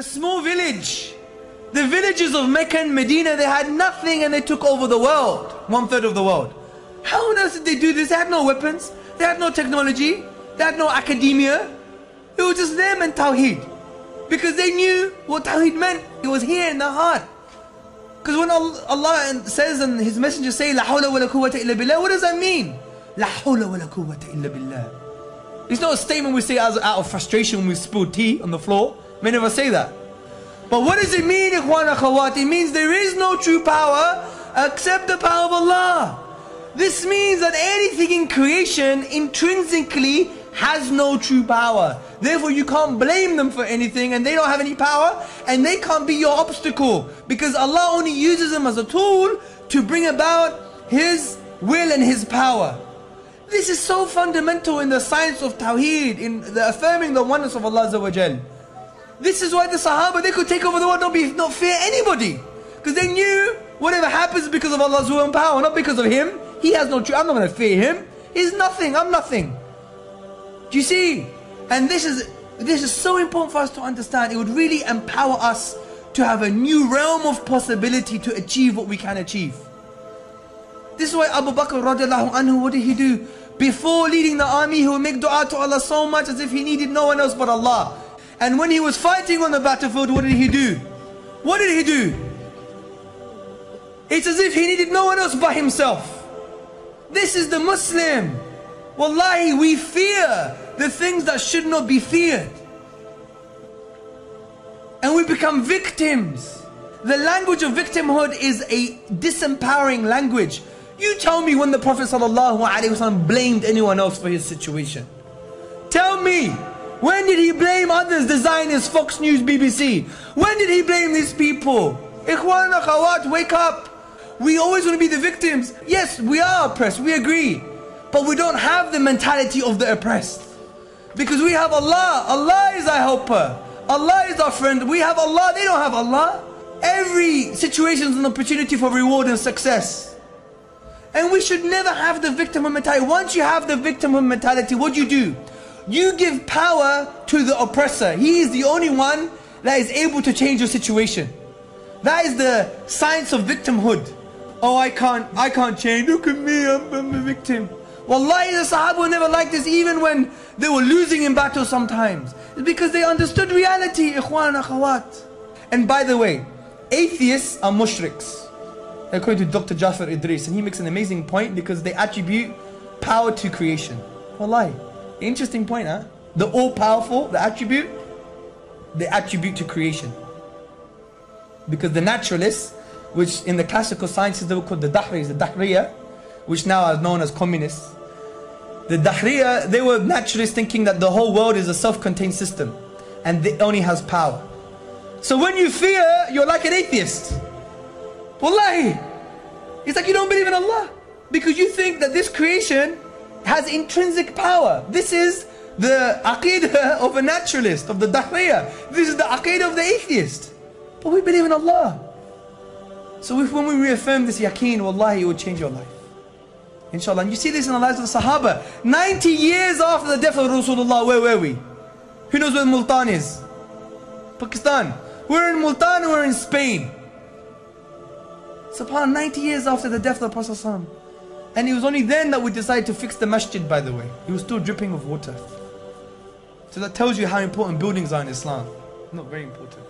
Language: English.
a small village. The villages of Mecca and Medina, they had nothing and they took over the world. 1/3 of the world. How on earth did they do this? They had no weapons. They had no technology. They had no academia. It was just them and Tawheed. Because they knew what Tawheed meant. It was here in the heart. Because when Allah says and His Messenger say, La hawla wa la quwwata illa billah, what does that mean? La hawla wa la quwwata illa billah. It's not a statement we say out of frustration when we spill tea on the floor. Many of us say that. But what does it mean, ikhwan akhawat? It means there is no true power except the power of Allah. This means that anything in creation intrinsically has no true power. Therefore you can't blame them for anything, and they don't have any power, and they can't be your obstacle, because Allah only uses them as a tool to bring about His will and His power. This is so fundamental in the science of Tawheed, in the affirming the oneness of Allah Azza wa Jal. This is why the Sahaba, they could take over the world, not fear anybody, because they knew whatever happens is because of Allah's will and power, not because of Him. He has no truth. I'm not going to fear Him. He's nothing. I'm nothing. Do you see? And this is so important for us to understand. It would really empower us to have a new realm of possibility to achieve what we can achieve. This is why Abu Bakr radiallahu anhu, what did he do? Before leading the army, he would make dua to Allah so much as if he needed no one else but Allah. And when he was fighting on the battlefield, what did he do? What did he do? It's as if he needed no one else but himself. This is the Muslim. Wallahi, we fear the things that should not be feared. And we become victims. The language of victimhood is a disempowering language. You tell me when the Prophet ﷺ blamed anyone else for his situation. Tell me, when did he blame others, the Zionists, Fox News, BBC? When did he blame these people? Ikhwan, akhawat, wake up. We always want to be the victims. Yes, we are oppressed, we agree. But we don't have the mentality of the oppressed. Because we have Allah. Allah is our helper. Allah is our friend. We have Allah, they don't have Allah. Every situation is an opportunity for reward and success. And we should never have the victimhood mentality. Once you have the victimhood mentality, what do? You give power to the oppressor. He is the only one that is able to change your situation. That is the science of victimhood. Oh, I can't change. Look at me, I'm a victim. Wallahi, the Sahaba were never like this, even when they were losing in battle sometimes. It's because they understood reality, ikhwan, akhawat. And by the way, atheists are mushriks, according to Dr. Jafar Idris. And he makes an amazing point because they attribute power to creation. Wallahi, interesting point, huh? The all-powerful, the attribute, they attribute to creation. Because the naturalists, which in the classical sciences they were called the Dahris, the Dahriya, which now are known as communists. The Dahriya, they were naturalists thinking that the whole world is a self-contained system and it only has power. So when you fear, you're like an atheist. Wallahi, it's like you don't believe in Allah because you think that this creation has intrinsic power. This is the aqidah of a naturalist, of the Dahriya. This is the aqidah of the atheist. But we believe in Allah. So when we reaffirm this yaqeen, wallahi, it will change your life. Inshallah. And you see this in the lives of the Sahaba. 90 years after the death of Rasulullah, where were we? Who knows where Multan is? Pakistan. We're in Multan, we're in Spain. SubhanAllah, 90 years after the death of the Prophet ﷺ. And it was only then that we decided to fix the masjid, by the way. It was still dripping with water. So that tells you how important buildings are in Islam. Not very important.